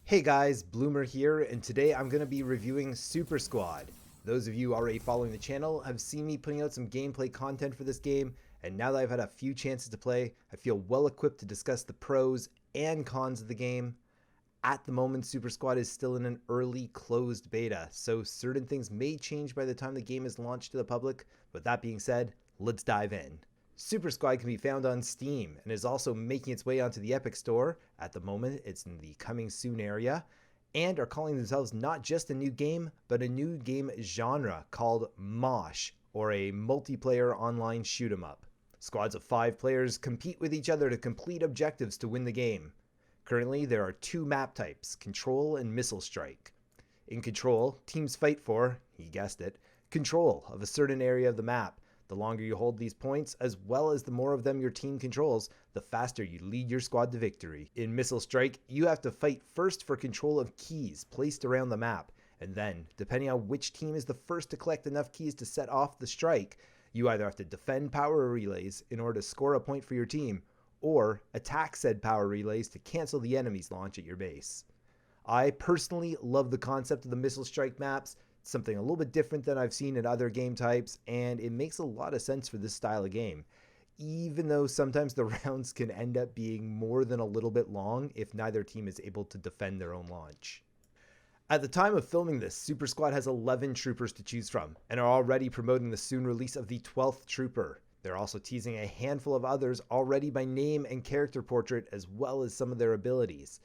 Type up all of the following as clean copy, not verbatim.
Hey guys, Bloomer here, and today I'm going to be reviewing Super Squad. Those of you already following the channel have seen me putting out some gameplay content for this game, and now that I've had a few chances to play, I feel well equipped to discuss the pros and cons of the game. At the moment, Super Squad is still in an early closed beta, so certain things may change by the time the game is launched to the public, but that being said, let's dive in. Super Squad can be found on Steam and is also making its way onto the Epic Store. At the moment, it's in the coming soon area, and are calling themselves not just a new game, but a new game genre called Mosh, or a multiplayer online shoot 'em up. Squads of 5 players compete with each other to complete objectives to win the game. Currently, there are 2 map types, Control and Missile Strike. In Control, teams fight for, you guessed it, control of a certain area of the map. The longer you hold these points, as well as the more of them your team controls, the faster you lead your squad to victory. In Missile Strike, you have to fight first for control of keys placed around the map, and then, depending on which team is the first to collect enough keys to set off the strike, you either have to defend power relays in order to score a point for your team, or attack said power relays to cancel the enemy's launch at your base. I personally love the concept of the Missile Strike maps. It's something a little bit different than I've seen in other game types, and it makes a lot of sense for this style of game, even though sometimes the rounds can end up being more than a little bit long if neither team is able to defend their own launch. At the time of filming this, Super Squad has 11 troopers to choose from, and are already promoting the soon release of the 12th trooper. They're also teasing a handful of others already by name and character portrait, as well as some of their abilities.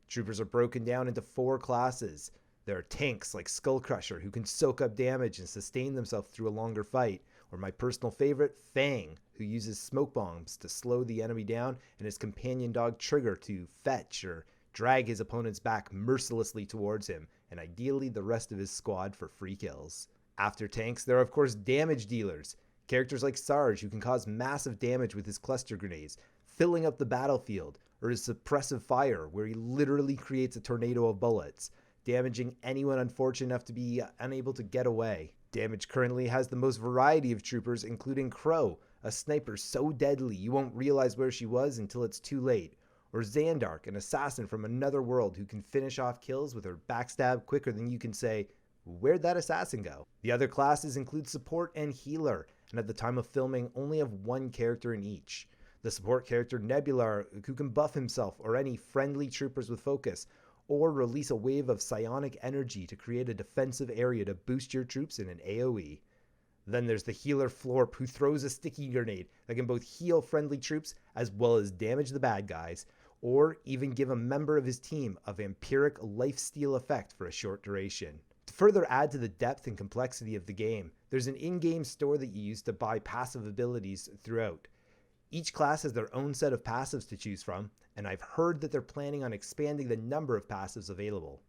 Troopers are broken down into 4 classes. There are tanks like Skull Crusher, who can soak up damage and sustain themselves through a longer fight, or my personal favorite, Fang, who uses smoke bombs to slow the enemy down, and his companion dog Trigger to fetch or drag his opponent's back mercilessly towards him, and ideally the rest of his squad for free kills. After tanks, there are of course damage dealers. Characters like Sarge, who can cause massive damage with his cluster grenades, filling up the battlefield, or his suppressive fire, where he literally creates a tornado of bullets, damaging anyone unfortunate enough to be unable to get away. Damage currently has the most variety of troopers, including Crow, a sniper so deadly you won't realize where she was until it's too late, or Xandark, an assassin from another world who can finish off kills with her backstab quicker than you can say, "Where'd that assassin go?" The other classes include support and healer, and at the time of filming only have 1 character in each. The support character Nebular, who can buff himself or any friendly troopers with focus, or release a wave of psionic energy to create a defensive area to boost your troops in an AoE. Then there's the healer Florp, who throws a sticky grenade that can both heal friendly troops as well as damage the bad guys, or even give a member of his team a vampiric lifesteal effect for a short duration. To further add to the depth and complexity of the game, there's an in-game store that you use to buy passive abilities throughout. Each class has their own set of passives to choose from, and I've heard that they're planning on expanding the number of passives available.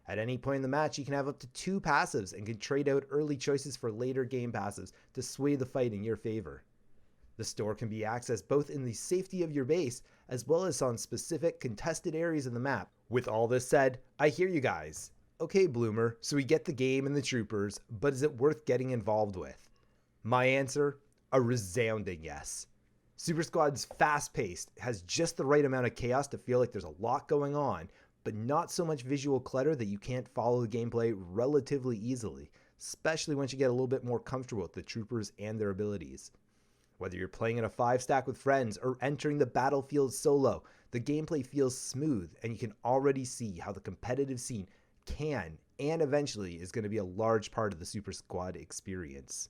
At any point in the match, you can have up to 2 passives and can trade out early choices for later game passives to sway the fight in your favor. The store can be accessed both in the safety of your base as well as on specific contested areas of the map. With all this said, I hear you guys. Okay, Bloomer, so we get the game and the troopers, but is it worth getting involved with? My answer, a resounding yes. Super Squad's fast-paced, has just the right amount of chaos to feel like there's a lot going on, but not so much visual clutter that you can't follow the gameplay relatively easily, especially once you get a little bit more comfortable with the troopers and their abilities. Whether you're playing in a 5-stack with friends or entering the battlefield solo, the gameplay feels smooth, and you can already see how the competitive scene can and eventually is going to be a large part of the Super Squad experience.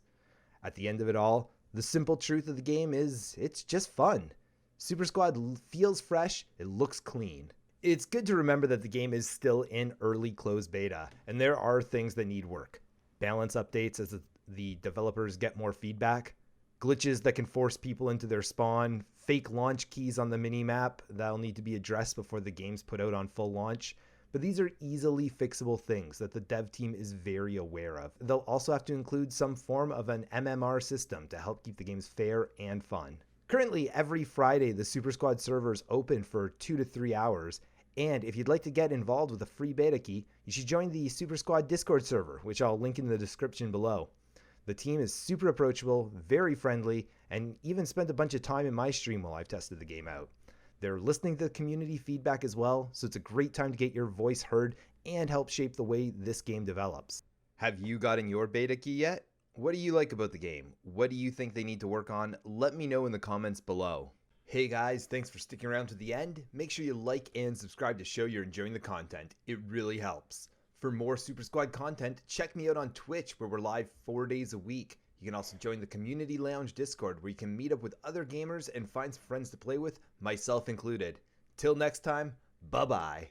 At the end of it all, the simple truth of the game is it's just fun. Super Squad feels fresh, it looks clean. It's good to remember that the game is still in early closed beta, and there are things that need work. Balance updates as the developers get more feedback, glitches that can force people into their spawn, fake launch keys on the minimap that'll need to be addressed before the game's put out on full launch. But these are easily fixable things that the dev team is very aware of. They'll also have to include some form of an MMR system to help keep the games fair and fun. Currently, every Friday, the Super Squad server is open for 2 to 3 hours, and if you'd like to get involved with a free beta key, you should join the Super Squad Discord server, which I'll link in the description below. The team is super approachable, very friendly, and even spent a bunch of time in my stream while I've tested the game out. They're listening to the community feedback as well, so it's a great time to get your voice heard and help shape the way this game develops. Have you gotten your beta key yet? What do you like about the game? What do you think they need to work on? Let me know in the comments below. Hey guys, thanks for sticking around to the end. Make sure you like and subscribe to show you're enjoying the content. It really helps. For more Super Squad content, check me out on Twitch where we're live 4 days a week. You can also join the Community Lounge Discord where you can meet up with other gamers and find some friends to play with, myself included. Till next time, bye-bye.